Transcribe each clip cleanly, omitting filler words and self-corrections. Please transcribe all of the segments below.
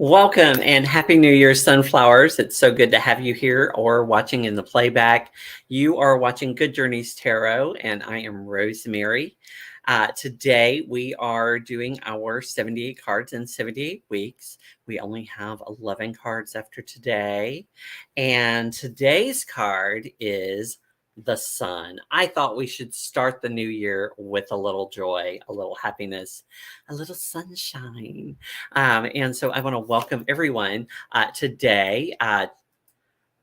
Welcome and Happy New Year, Sunflowers. It's so good to have you here or watching in the playback. You are watching Good Journeys Tarot, and I am Rosemary. Today, we are doing our 78 cards in 78 weeks. We only have 11 cards after today. And today's card is the Sun. I thought we should start the new year with a little joy, a little happiness, a little sunshine. And so I want to welcome everyone today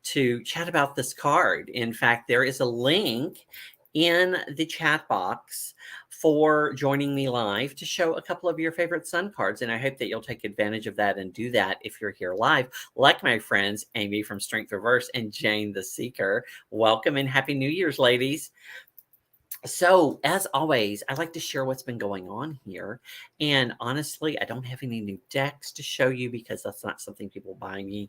to chat about this card. In fact, there is a link in the chat box for joining me live to show a couple of your favorite sun cards. And I hope that you'll take advantage of that and do that if you're here live, like my friends, Amy from Strength Reverse and Jane the Seeker. Welcome and Happy New Year's, ladies. So, as always, I like to share what's been going on here. And honestly, I don't have any new decks to show you because that's not something people buy me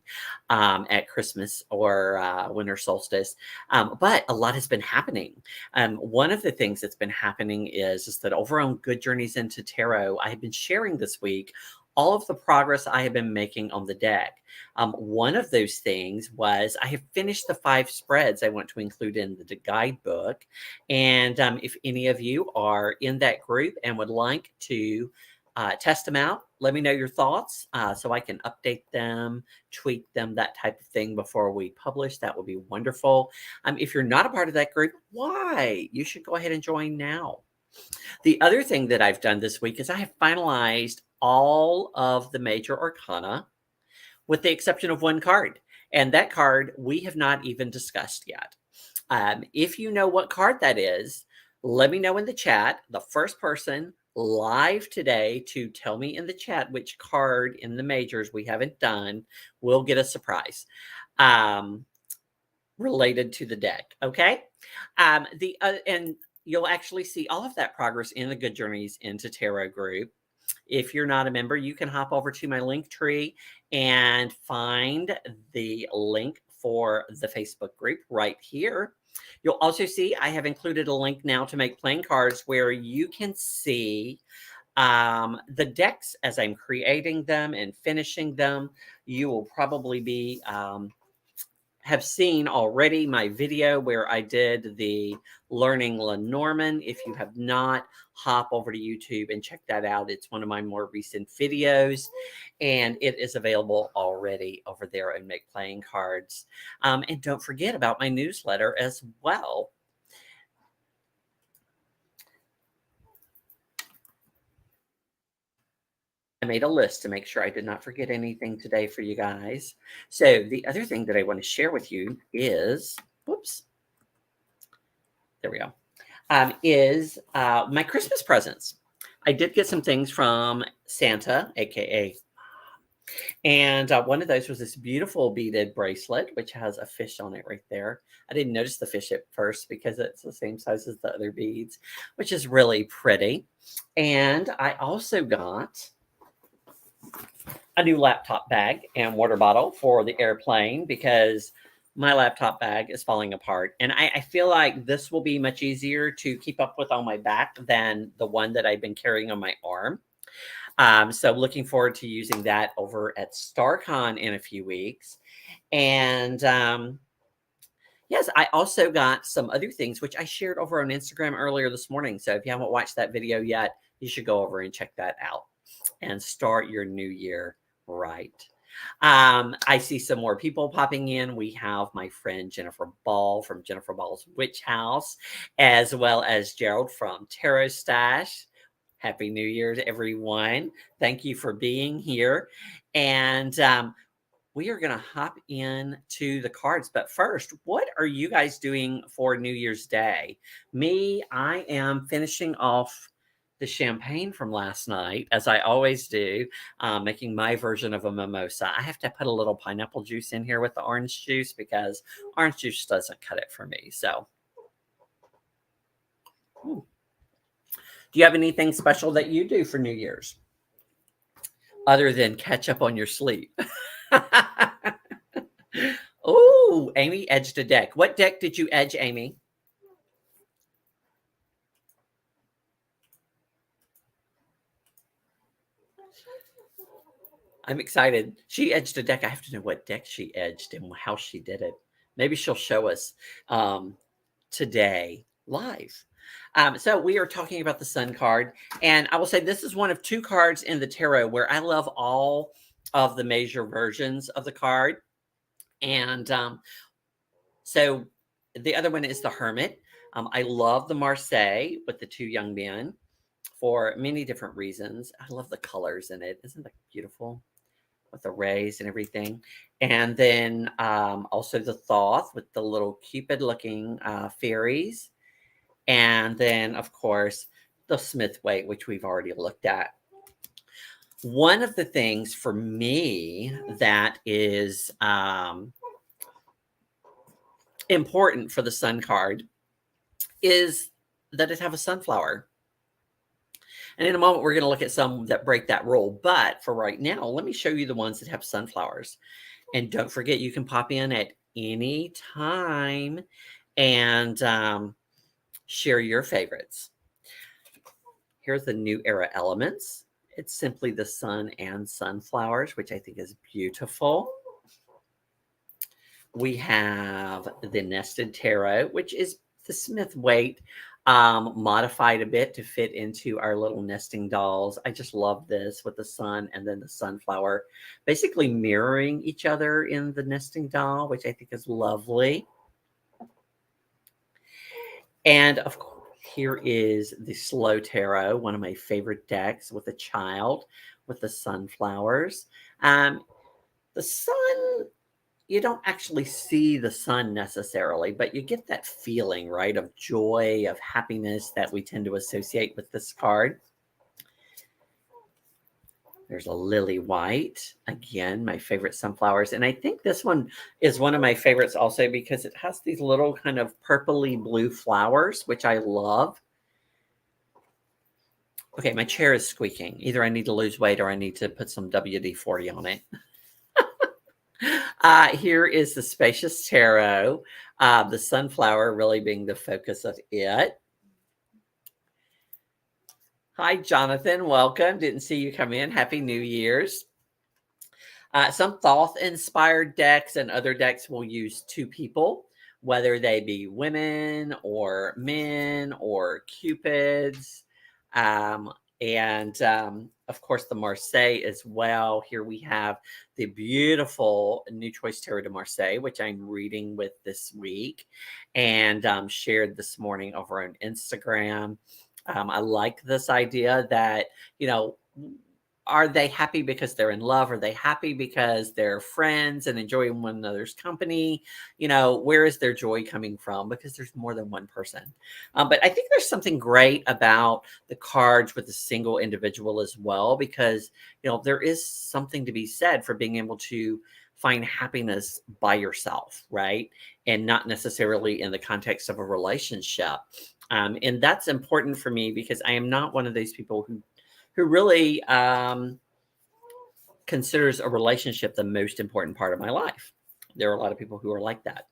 at Christmas or winter solstice. But a lot has been happening. One of the things that's been happening is that over on Good Journeys into Tarot, I have been sharing this week all of the progress I have been making on the deck. One of those things was I have finished the 5 spreads I want to include in the guidebook. And if any of you are in that group and would like to test them out, let me know your thoughts so I can update them, tweak them, that type of thing before we publish. That would be wonderful. If you're not a part of that group, why? You should go ahead and join now. The other thing that I've done this week is I have finalized all of the major arcana with the exception of one card. And that card we have not even discussed yet. If you know what card that is, let me know in the chat. The first person live today to tell me in the chat which card in the majors we haven't done will get a surprise related to the deck. Okay. And you'll actually see all of that progress in the Good Journeys into Tarot group. If you're not a member, you can hop over to my link tree and find the link for the Facebook group right here. You'll also see I have included a link now to make playing cards where you can see the decks as I'm creating them and finishing them. You will probably be have seen already my video where I did the Learning Lenormand. If you have not, hop over to YouTube and check that out. It's one of my more recent videos, and it is available already over there in Make Playing Cards. And don't forget about my newsletter as well. I made a list to make sure I did not forget anything today for you guys. So the other thing that I want to share with you is, whoops, there we go, is my Christmas presents. I did get some things from Santa, aka, and one of those was this beautiful beaded bracelet, which has a fish on it right there. I didn't notice the fish at first because it's the same size as the other beads, which is really pretty. And I also got a new laptop bag and water bottle for the airplane because my laptop bag is falling apart. And I feel like this will be much easier to keep up with on my back than the one that I've been carrying on my arm. So looking forward to using that over at StarCon in a few weeks. And yes, I also got some other things, which I shared over on Instagram earlier this morning. So if you haven't watched that video yet, you should go over and check that out and start your new year right. I see some more people popping in. We have my friend Jennifer Ball from Jennifer Ball's Witch House, as well as Gerald from Tarot Stash. Happy New Year to everyone. Thank you for being here. And we are going to hop in to the cards. But first, what are you guys doing for New Year's Day? Me, I am finishing off the champagne from last night, as I always do, making my version of a mimosa. I have to put a little pineapple juice in here with the orange juice because orange juice doesn't cut it for me. So, do you have anything special that you do for New Year's other than catch up on your sleep? Oh, Amy edged a deck. What deck did you edge, Amy? I'm excited. She edged a deck. I have to know what deck she edged and how she did it. Maybe she'll show us today live. So we are talking about the Sun card. And I will say this is one of two cards in the tarot where I love all of the major versions of the card. And so the other one is the Hermit. I love the Marseille with the two young men for many different reasons. I love the colors in it. Isn't that beautiful? With the rays and everything. And then also the Thoth with the little Cupid looking fairies. And then, of course, the Smith Waite, which we've already looked at. One of the things for me that is important for the Sun card is that it have a sunflower. And in a moment, we're going to look at some that break that rule. But for right now, let me show you the ones that have sunflowers. And don't forget, you can pop in at any time and share your favorites. Here's the New Era Elements. It's simply the sun and sunflowers, which I think is beautiful. We have the Nested Tarot, which is the Smith Waite modified a bit to fit into our little nesting dolls. I just love this with the sun and then the sunflower basically mirroring each other in the nesting doll, which I think is lovely. And of course, here is the Slow Tarot, one of my favorite decks with a child with the sunflowers. The sun, you don't actually see the sun necessarily, but you get that feeling, right, of joy, of happiness that we tend to associate with this card. There's a Lily White, again, my favorite sunflowers. And I think this one is one of my favorites also because it has these little kind of purpley blue flowers, which I love. Okay, my chair is squeaking. Either I need to lose weight or I need to put some WD-40 on it. Here is the Spacious Tarot, the sunflower really being the focus of it. Hi, Jonathan. Welcome. Didn't see you come in. Happy New Year's. Some Thoth-inspired decks and other decks will use two people, whether they be women or men or cupids. Um, and of course, the Marseille as well. Here we have the beautiful New Choice Tarot de Marseille, which I'm reading with this week and shared this morning over on Instagram. I like this idea that, you know, are they happy because they're in love? Are they happy because they're friends and enjoying one another's company? Where is their joy coming from? Because there's more than one person. But I think there's something great about the cards with a single individual as well, because, there is something to be said for being able to find happiness by yourself, right? And not necessarily in the context of a relationship. And that's important for me because I am not one of those people who really considers a relationship the most important part of my life. There are a lot of people who are like that.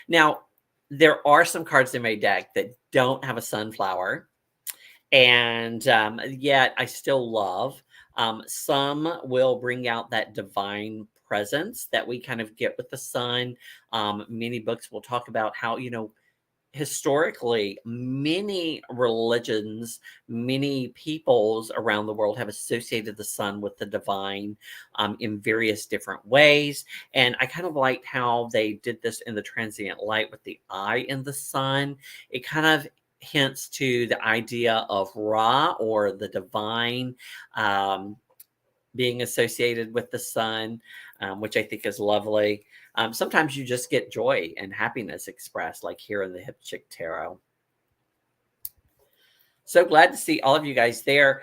Now, there are some cards in my deck that don't have a sunflower, and yet I still love. Some will bring out that divine presence that we kind of get with the sun. Many books will talk about how, historically, many religions, many peoples around the world have associated the sun with the divine in various different ways. And I kind of liked how they did this in the transient light with the eye in the sun. It kind of hints to the idea of Ra, or the divine, being associated with the sun, which I think is lovely. Sometimes you just get joy and happiness expressed, like here in the Hip Chick Tarot. So glad to see all of you guys there.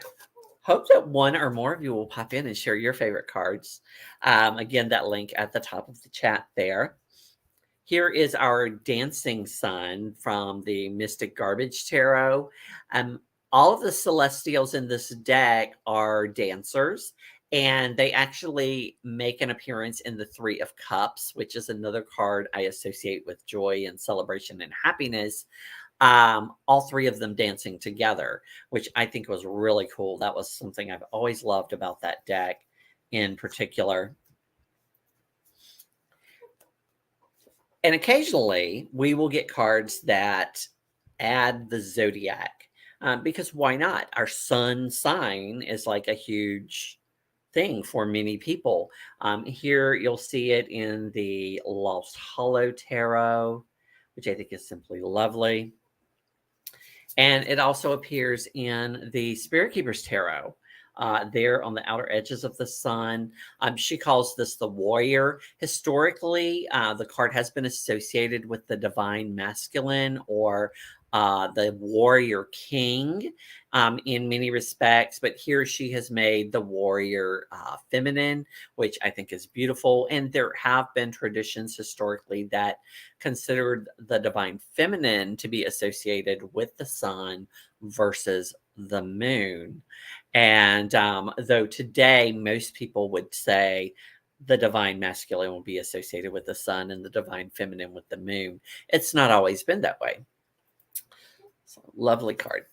Hope that one or more of you will pop in and share your favorite cards. Again, that link at the top of the chat there. Here is our dancing sun from the Mystic Garbage Tarot. All of the celestials in this deck are dancers, and they actually make an appearance in the Three of Cups, which is another card I associate with joy and celebration and happiness. All three of them dancing together, which I think was really cool. That was something I've always loved about that deck in particular. And occasionally we will get cards that add the zodiac, because why not? Our sun sign is like a huge thing for many people. Here you'll see it in the Lost Hollow Tarot, which I think is simply lovely. And it also appears in the Spirit Keepers Tarot, there on the outer edges of the sun. She calls this the warrior. Historically, the card has been associated with the divine masculine, or the warrior king, in many respects. But here she has made the warrior feminine, which I think is beautiful. And there have been traditions historically that considered the divine feminine to be associated with the sun versus the moon. And though today most people would say the divine masculine will be associated with the sun and the divine feminine with the moon, it's not always been that way. So, lovely card.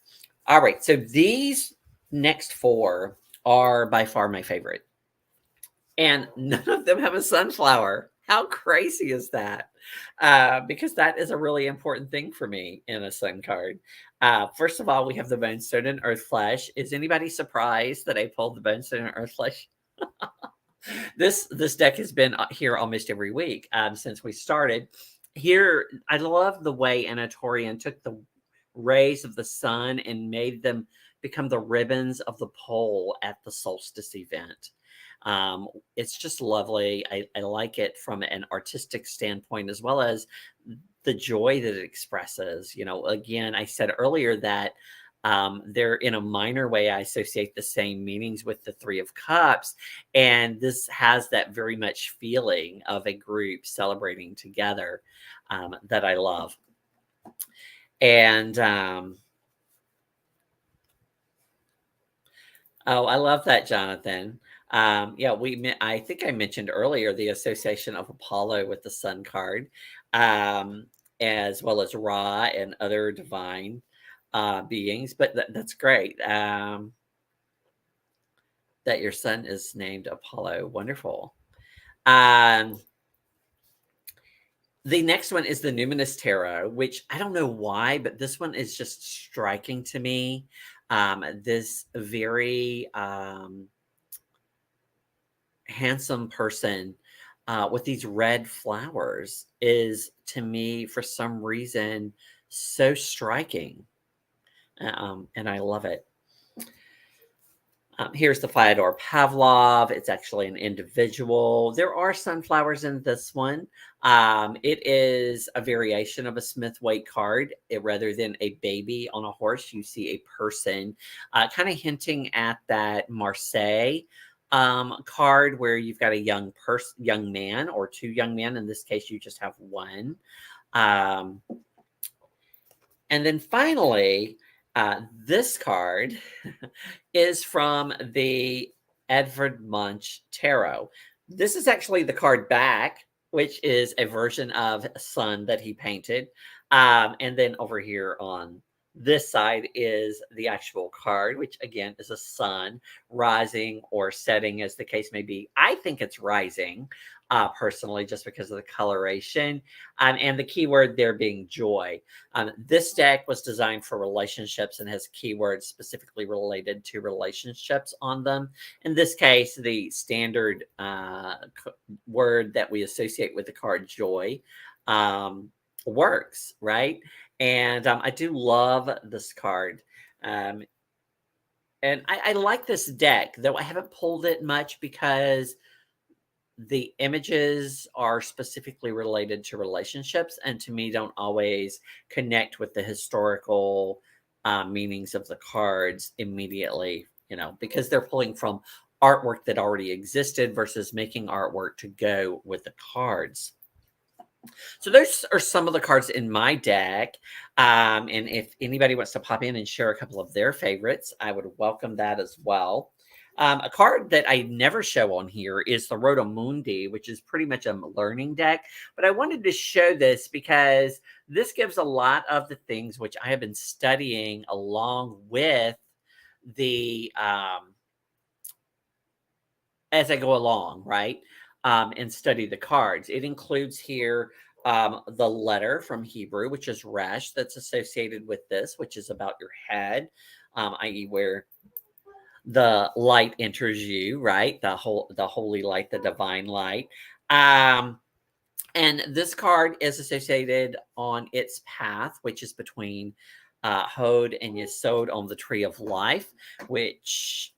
All right, so these next four are by far my favorite, and none of them have a sunflower. How crazy is that? Because that is a really important thing for me in a sun card. First of all, we have the Bone Stone and Earth Flesh. Is anybody surprised that I pulled the Bone Stone and Earth Flesh? This deck has been here almost every week since we started. Here, I love the way Anatorian took the rays of the sun and made them become the ribbons of the pole at the solstice event. It's just lovely. I like it from an artistic standpoint, as well as the joy that it expresses. Again, I said earlier that they're in a minor way, I associate the same meanings with the Three of Cups. And this has that very much feeling of a group celebrating together, that I love. And Oh, I love that, Jonathan. Yeah, I think I mentioned earlier the association of Apollo with the sun card, um, as well as Ra and other divine beings. But that's great that your son is named Apollo. Wonderful. Um, the next one is the Numinous Tarot, which I don't know why, but this one is just striking to me. This very handsome person with these red flowers is, to me, for some reason, so striking. And I love it. Here's the Fyodor Pavlov. It's actually an individual. There are sunflowers in this one. It is a variation of a Smith Waite card. Rather than a baby on a horse, you see a person, kind of hinting at that Marseille card where you've got a young man, or two young men. In this case, you just have one. Um, and then finally, this card is from the Edvard Munch Tarot. This is actually the card back, which is a version of Sun that he painted. And then over here on this side is the actual card, which again is a sun rising or setting, as the case may be. I think it's rising, personally, just because of the coloration, and the keyword there being joy. This deck was designed for relationships and has keywords specifically related to relationships on them. In this case, the standard word that we associate with the card joy works, right? And I do love this card. Um, and I like this deck, though I haven't pulled it much because the images are specifically related to relationships, and to me don't always connect with the historical meanings of the cards immediately, because they're pulling from artwork that already existed versus making artwork to go with the cards. So those are some of the cards in my deck. And if anybody wants to pop in and share a couple of their favorites, I would welcome that as well. A card that I never show on here is the Rotomundi, which is pretty much a learning deck. But I wanted to show this because this gives a lot of the things which I have been studying along with the as I go along, right? And study the cards. It includes here the letter from Hebrew, which is Resh, that's associated with this, which is about your head, i.e., where the light enters you, right? The holy light, the divine light. And this card is associated on its path, which is between Hod and Yesod on the tree of life, which,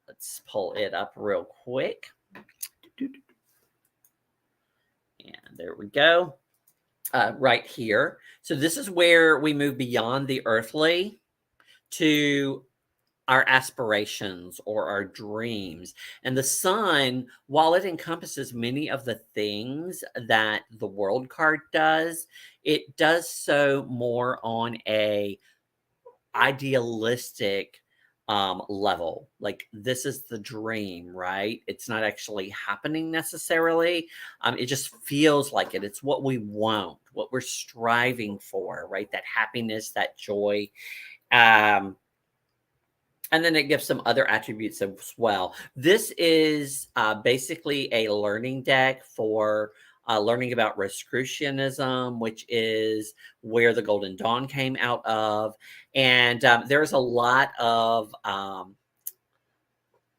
let's pull it up real quick. And there we go. Right here. So this is where we move beyond the earthly to our aspirations or our dreams. And the sun, while it encompasses many of the things that the world card does, it does so more on a idealistic level. Like, this is the dream, right? It's not actually happening necessarily. It just feels like it. It's what we want, what we're striving for, right? That happiness, that joy. um and then it gives some other attributes as well. This is basically a learning deck for learning about Rosicrucianism, which is where the Golden Dawn came out of. And there's a lot of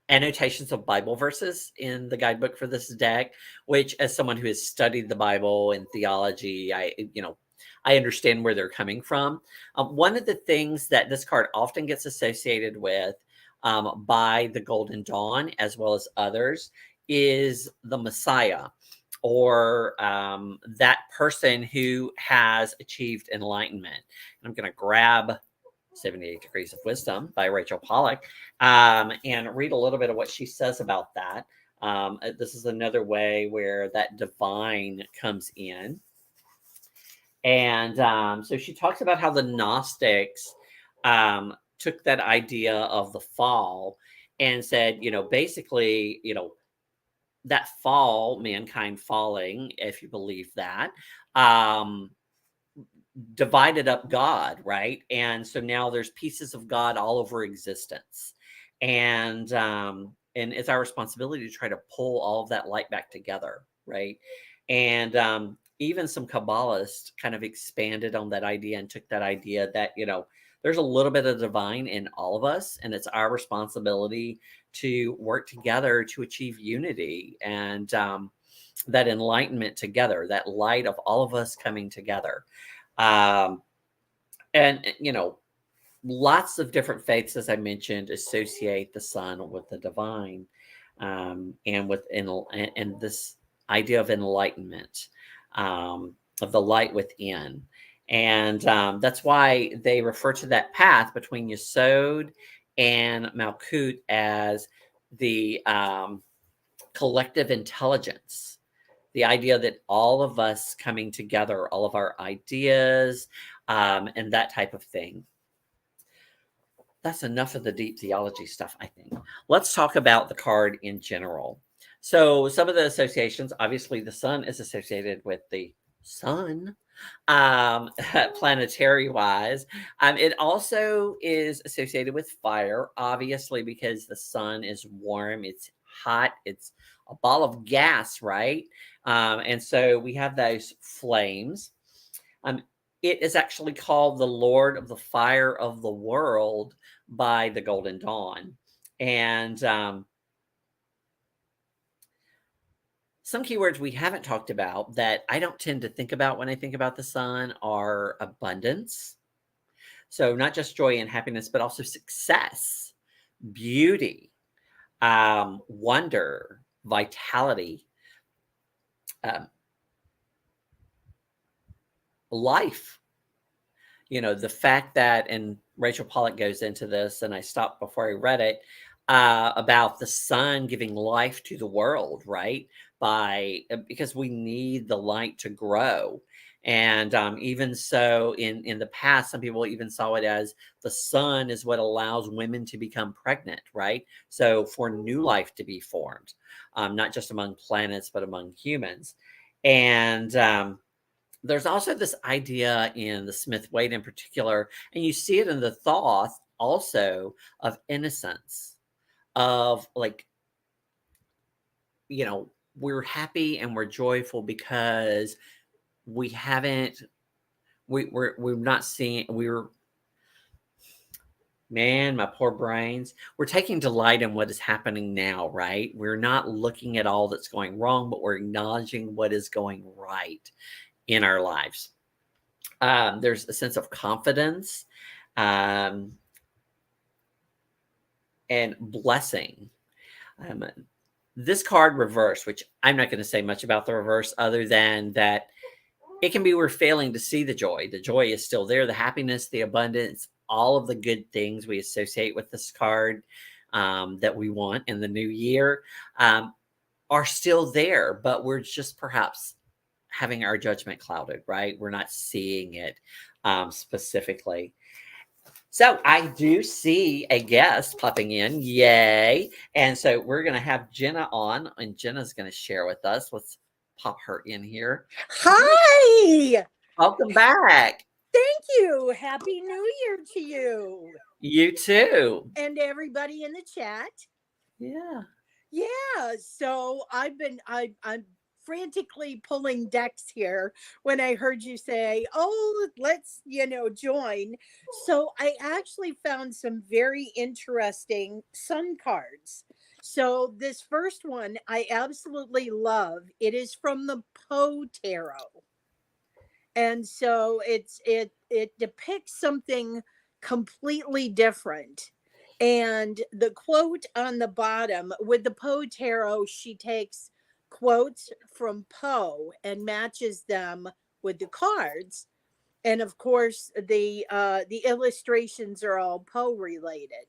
annotations of Bible verses in the guidebook for this deck, which, as someone who has studied the Bible and theology, I understand where they're coming from. One of the things that this card often gets associated with by the Golden Dawn, as well as others, is the Messiah, or that person who has achieved enlightenment. And I'm going to grab 78 Degrees of Wisdom by Rachel Pollack and read a little bit of what she says about that. This is another way where that divine comes in. And so she talks about how the Gnostics took that idea of the fall and said, basically, that fall, mankind falling, if you believe that, um, divided up God, right? And so now there's pieces of God all over existence. And it's our responsibility to try to pull all of that light back together, right? And even some Kabbalists kind of expanded on that idea and took that idea that, there's a little bit of divine in all of us, and it's our responsibility to work together to achieve unity and that enlightenment together, that light of all of us coming together. Um, and lots of different faiths, as I mentioned, associate the sun with the divine, and this idea of enlightenment, of the light within. And that's why they refer to that path between Yesod and Malkut as the collective intelligence, the idea that all of us coming together, all of our ideas, and that type of thing. That's enough of the deep theology stuff, I think. Let's talk about the card in general. So, some of the associations, obviously, the sun is associated with the sun, planetary wise. It also is associated with fire, obviously, because the sun is warm, it's hot, it's a ball of gas, right? And so we have those flames. Um, it is actually called the Lord of the Fire of the World by the Golden Dawn. And some keywords we haven't talked about that I don't tend to think about when I think about the sun are abundance. So, not just joy and happiness, but also success, beauty, wonder, vitality, um, life. The fact that, and Rachel Pollack goes into this, and I stopped before I read it, about the sun giving life to the world, right? Because we need the light to grow. And even so, in the past, some people even saw it as the sun is what allows women to become pregnant, right? So for new life to be formed, not just among planets, but among humans. And there's also this idea in the Smith Waite in particular, and you see it in the Thoth also, of innocence, of like, we're happy and we're joyful because we haven't, we're not seeing, man, my poor brains, we're taking delight in what is happening now, right? We're not looking at all that's going wrong, but we're acknowledging what is going right in our lives. There's a sense of confidence, um, and blessing. Um, this card reverse, which I'm not going to say much about the reverse other than that it can be we're failing to see the joy. The joy is still there, the happiness, the abundance, all of the good things we associate with this card, that we want in the new year, are still there, but we're just perhaps having our judgment clouded, right? We're not seeing it specifically. So I do see a guest popping in. Yay. And so we're going to have Jenna on, and Jenna's going to share with us. Let's pop her in here. Hi. Welcome back. Thank you. Happy New Year to you You too. and everybody in the chat. Yeah. Yeah. So I'm frantically pulling decks here when I heard you say, "Oh, let's join." So I actually found some very interesting sun cards. So this first one I absolutely love. It is from the Poe Tarot. And so it depicts something completely different. And the quote on the bottom with the Poe tarot, she takes quotes from Poe and matches them with the cards. And of course the illustrations are all Poe related.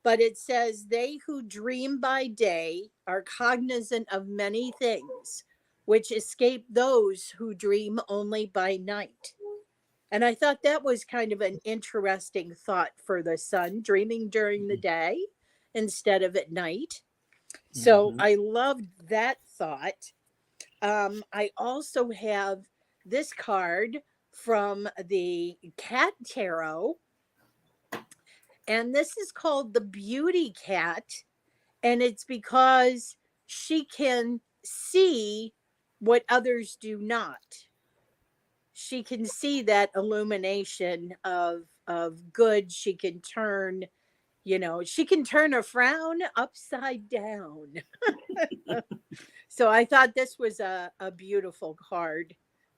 But it says, they who dream by day are cognizant of many things which escape those who dream only by night. And I thought that was kind of an interesting thought for the sun, dreaming during the day instead of at night. So Mhm. I loved that thought. I also have this card from the cat tarot, and this is called the Beauty Cat. And it's because she can see what others do not. She can see that illumination of good. She can turn, she can turn a frown upside down. So I thought this was a beautiful card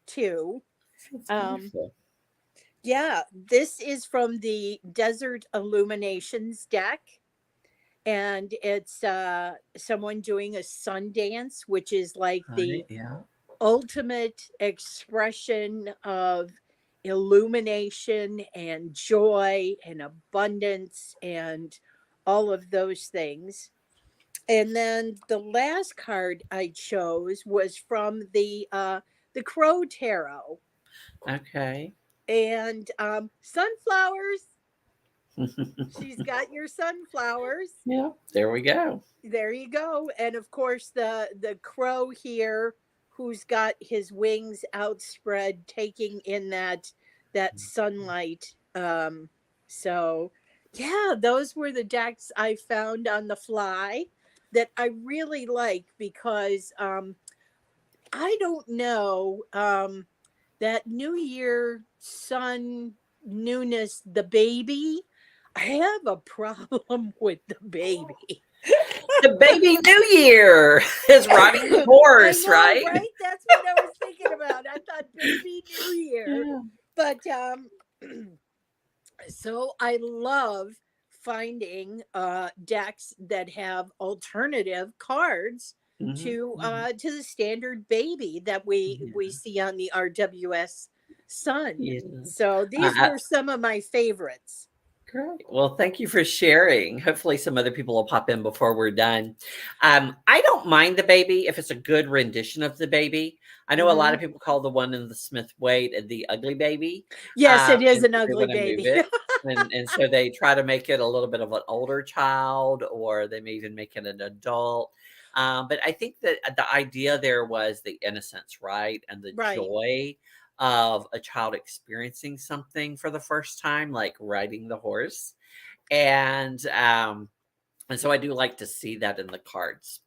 too. That's Um, beautiful. yeah, this is from the Desert Illuminations deck. And it's someone doing a sun dance, which is like the Right, yeah. ultimate expression of illumination and joy and abundance and all of those things. And then the last card I chose was from the Crow Tarot, Okay. and sunflowers. She's got your sunflowers. Yeah, there we go. There you go. And of course the crow here, who's got his wings outspread, taking in that sunlight. So yeah, those were the decks I found on the fly that I really like, because I don't know, that New Year sun newness, the baby. I have a problem with the baby. The baby New Year is riding the I horse, know, right? right? That's what I was thinking about. I thought baby New Year. Yeah. But so I love finding decks that have alternative cards Mhm, mhm. to the standard baby that we Yeah. see on the RWS Sun. Yeah. So these I were some of my favorites. Great. Well, thank you for sharing. Hopefully, some other people will pop in before we're done. I don't mind the baby if it's a good rendition of the baby. I know a lot Hmm. of people call the one in the Smith Waite the ugly baby, Yes, it is and an so they ugly want to move baby. it, and so they try to make it a little bit of an older child, or they may even make it an adult. But I think that the idea there was the innocence, right, and the Right. joy of a child experiencing something for the first time, like riding the horse. And so I do like to see that in the cards.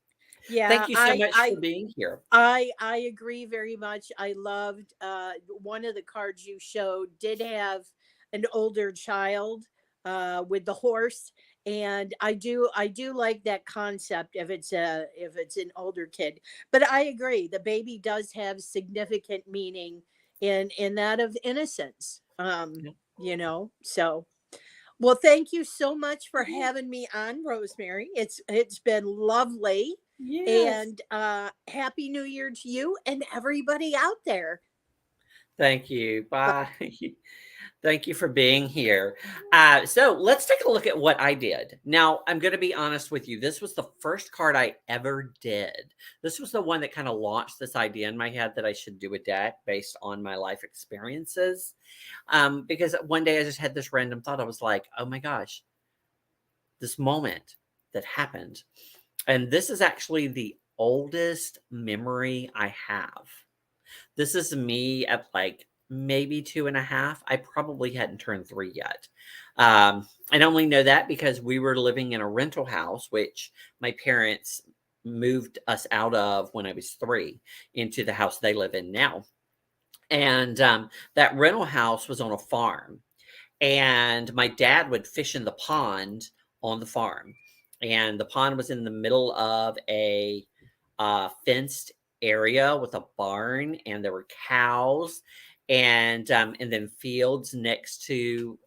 Yeah, Thank you so I much I for being here. I agree very much. I loved one of the cards you showed did have an older child with the horse, and I do like that concept if it's an older kid. But I agree, the baby does have significant meaning in that of innocence. Yeah. So well, thank you so much for having me on, Rosemary. It's been lovely. Yes. And happy new year to you and everybody out there. Thank you. Bye. Bye. Thank you for being here. So let's take a look at what I did. Now, I'm going to be honest with you. This was the first card I ever did. This was the one that kind of launched this idea in my head that I should do a deck based on my life experiences. Because one day I just had this random thought. I was like, oh my gosh, this moment that happened. And this is actually the oldest memory I have. This is me at like maybe 2.5. I probably hadn't turned 3 yet. I only know that because we were living in a rental house, which my parents moved us out of when I was 3 into the house they live in now. And that rental house was on a farm, and my dad would fish in the pond on the farm, and the pond was in the middle of a fenced area with a barn, and there were cows, and then fields next to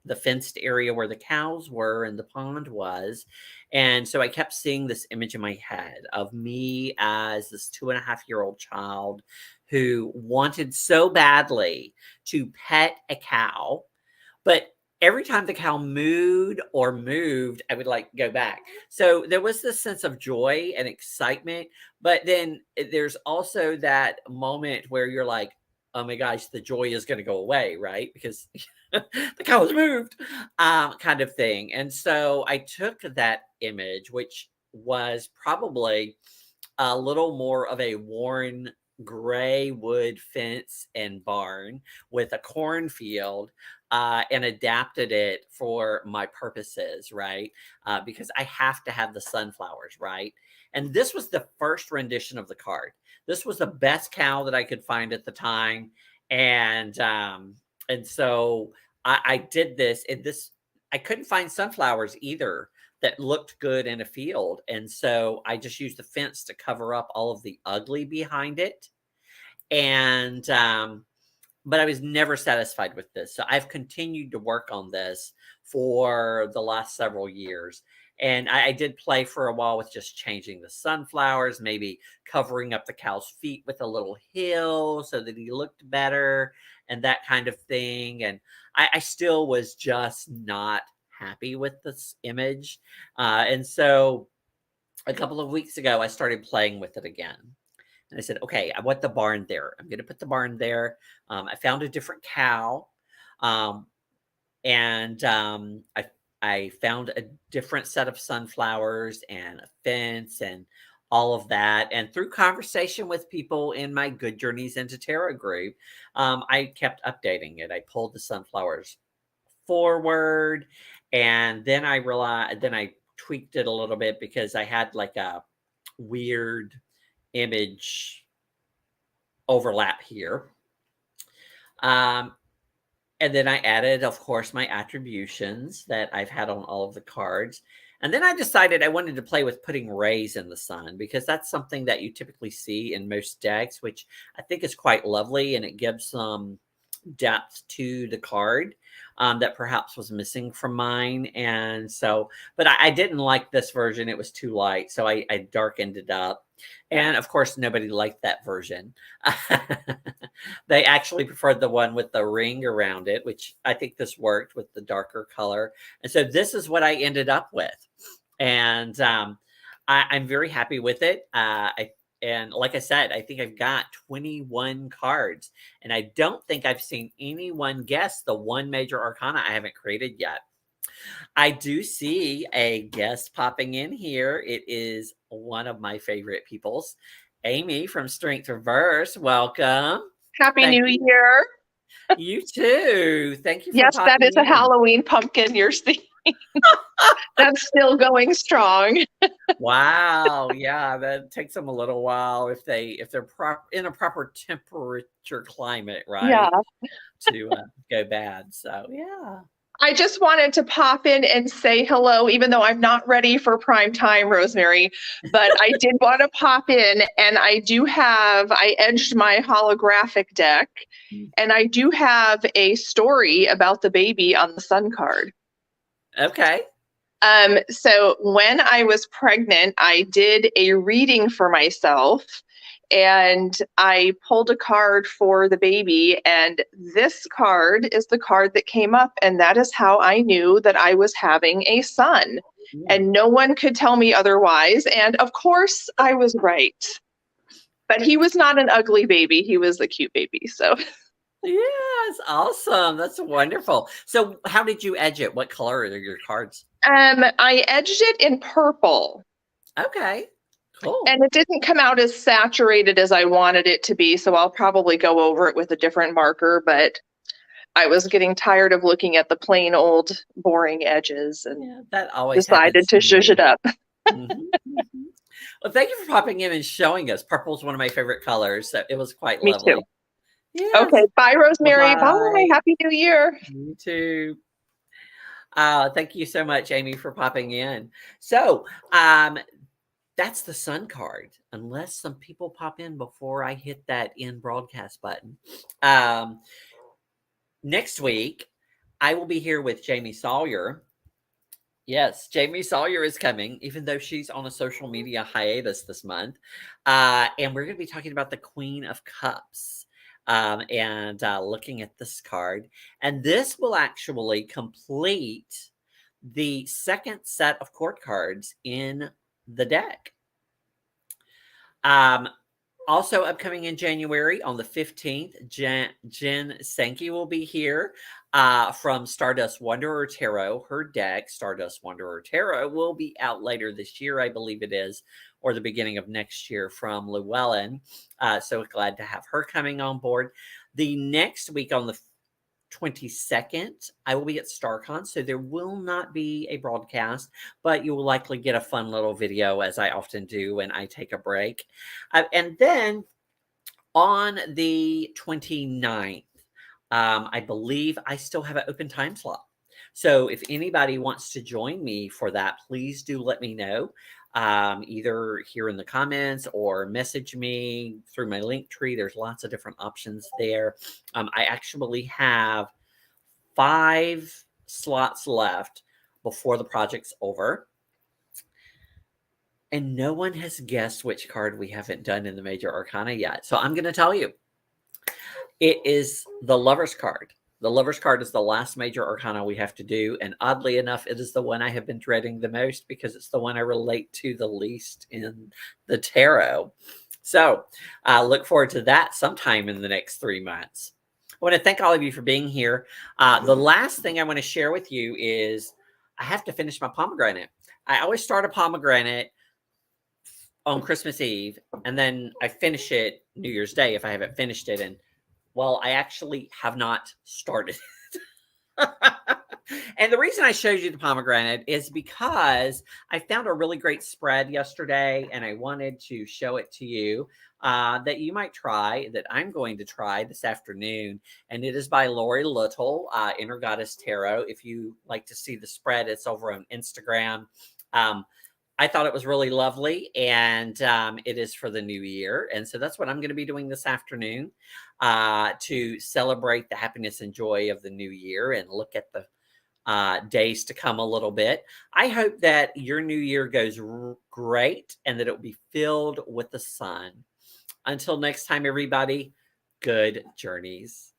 the fenced area where the cows were and the pond was. And so I kept seeing this image in my head of me as this 2.5-year-old child who wanted so badly to pet a cow, but every time the cow moved, I would like go back. So there was this sense of joy and excitement, but then there's also that moment where you're like, oh my gosh, the joy is going to go away, right? Because the cow has moved, kind of thing. And so I took that image, which was probably a little more of a worn gray wood fence and barn with a cornfield, and adapted it for my purposes, right? Because I have to have the sunflowers, right? And this was the first rendition of the card. This was the best cow that I could find at the time, and so I did this. And this I couldn't find sunflowers either that looked good in a field. And so I just used the fence to cover up all of the ugly behind it. And but I was never satisfied with this. So I've continued to work on this for the last several years. And I did play for a while with just changing the sunflowers, maybe covering up the cow's feet with a little hill so that he looked better and that kind of thing. And I still was just not happy with this image. And so a couple of weeks ago, I started playing with it again. And I said, okay, I want the barn there. I'm going to put the barn there. I found a different cow. Um, and I found a different set of sunflowers and a fence and all of that. And through conversation with people in my Good Journeys into Tarot group, I kept updating it. I pulled the sunflowers forward, and then I realized, then I tweaked it a little bit because I had like a weird image overlap here. Um, and then I added, of course, my attributions that I've had on all of the cards. And then I decided I wanted to play with putting rays in the sun because that's something that you typically see in most decks, which I think is quite lovely, and it gives some depth to the card that perhaps was missing from mine. And so, but I didn't like this version. It was too light. So I darkened it up. And of course, nobody liked that version. They actually preferred the one with the ring around it, which I think this worked with the darker color. And so this is what I ended up with. And I'm very happy with it. And like I said, I think I've got 21 cards, and I don't think I've seen anyone guess the one major arcana I haven't created yet. I do see a guest popping in here. It is one of my favorite peoples, Amy from Strength Reverse. Welcome. Happy Thank New you. Year. You too. Thank you for Yes, that popping is a in. Halloween pumpkin you're seeing. That's still going strong. Wow. Yeah, that takes them a little while if they're in a proper temperature climate, Yeah. right? To go bad. So yeah. I just wanted to pop in and say hello, even though I'm not ready for prime time, Rosemary. But I did want to pop in, and I edged my holographic deck, and I do have a story about the baby on the sun card. Okay. So when I was pregnant, I did a reading for myself, and I pulled a card for the baby, and this card is the card that came up, and that is how I knew that I was having a son. And no one could tell me otherwise. And of course, I was right. But he was not an ugly baby. He was a cute baby. So Yes, awesome. That's wonderful. So how did you edge it? What color are your cards? I edged it in purple. Okay, cool. And it didn't come out as saturated as I wanted it to be, so I'll probably go over it with a different marker, but I was getting tired of looking at the plain old boring edges and Yeah, that always decided to zhuzh it up. Well, thank you for popping in and showing us. Purple is one of my favorite colors, so it was quite Me lovely. too. Yes. Okay, bye, Rosemary. Bye-bye. Bye. Happy New Year. You too. Thank you so much, Amy, for popping in. So that's the sun card, unless some people pop in before I hit that end broadcast button. Next week, I will be here with Jamie Sawyer. Yes, Jamie Sawyer is coming, even though she's on a social media hiatus this month. And we're going to be talking about the Queen of Cups, and looking at this card. And this will actually complete the second set of court cards in the deck. Also upcoming in January on the 15th, Jen Sankey will be here from Stardust Wanderer Tarot. Her deck, Stardust Wanderer Tarot, will be out later this year, I believe it is, or the beginning of next year from Llewellyn. So glad to have her coming on board. The next week on the 22nd, I will be at StarCon, so there will not be a broadcast, but you will likely get a fun little video, as I often do when I take a break. And then on the 29th, I believe I still have an open time slot. So if anybody wants to join me for that, please do let me know. Either here in the comments or message me through my link tree. There's lots of different options there. I actually have 5 slots left before the project's over. And no one has guessed which card we haven't done in the Major Arcana yet. So I'm going to tell you. It is the Lover's card. The Lover's card is the last Major Arcana we have to do. And oddly enough, it is the one I have been dreading the most because it's the one I relate to the least in the tarot. So I look forward to that sometime in the next 3 months. I want to thank all of you for being here. The last thing I want to share with you is I have to finish my pomegranate. I always start a pomegranate on Christmas Eve, and then I finish it New Year's Day if I haven't finished it. And well, I actually have not started it. And the reason I showed you the pomegranate is because I found a really great spread yesterday, and I wanted to show it to you that you might try, that I'm going to try this afternoon. And it is by Lori Little, Inner Goddess Tarot. If you like to see the spread, it's over on Instagram. I thought it was really lovely, and it is for the new year. And so that's what I'm going to be doing this afternoon to celebrate the happiness and joy of the new year and look at the days to come a little bit. I hope that your new year goes great and that it will be filled with the sun. Until next time, everybody, good journeys.